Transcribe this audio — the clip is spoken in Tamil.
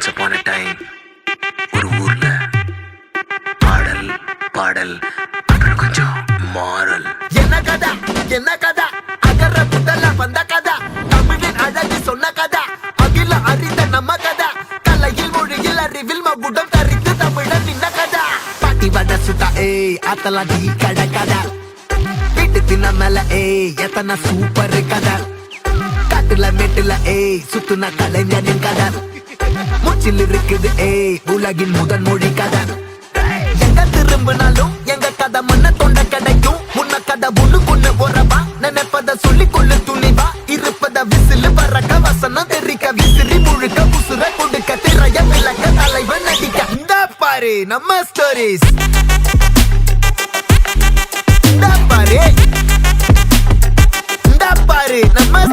Once upon a time ஒரு ஊர்ல பாடல் பாடல் அப்புறம் கொஞ்சம் மாறல். என்ன கதா அகர புதல வந்த கதா, தமிழின் அழகு சொன்ன கதா, அகில அறிந்த நம்ம கதா, கலையில் மொழியில் அறிவில் மகுடம் தரித்து தமிழன் நின்ன கதா. பாட்டி வட சுட்டா அத்தலா டீ கடை கதா, வீட்டு தின்ன மேல எத்தனை சூப்பர் கதா, காட்டுல மேட்டுல சுத்துன கலைஞனின் கதா, மூச்சில் இருக்குது உலகின் முதன் மொழி கதா. எங்க திரும்பினாலும் எங்க கதை மண்ண தொண்ட கிடைக்கும், முன்ன கதை ஒண்ணுக்குன்னு போறவா, நினைப்பத சொல்லி கொள்ளு துணிவா, இருப்பத விசிலு வரக்க வசனம் தெரிக்க, விசிறி முழுக்க உசுர கொடுக்க, திரைய விளக்க தலைவன் நடிக்க. இந்த பாரு நம்ம ஸ்டோரிஸ், இந்த பாரு நம்ம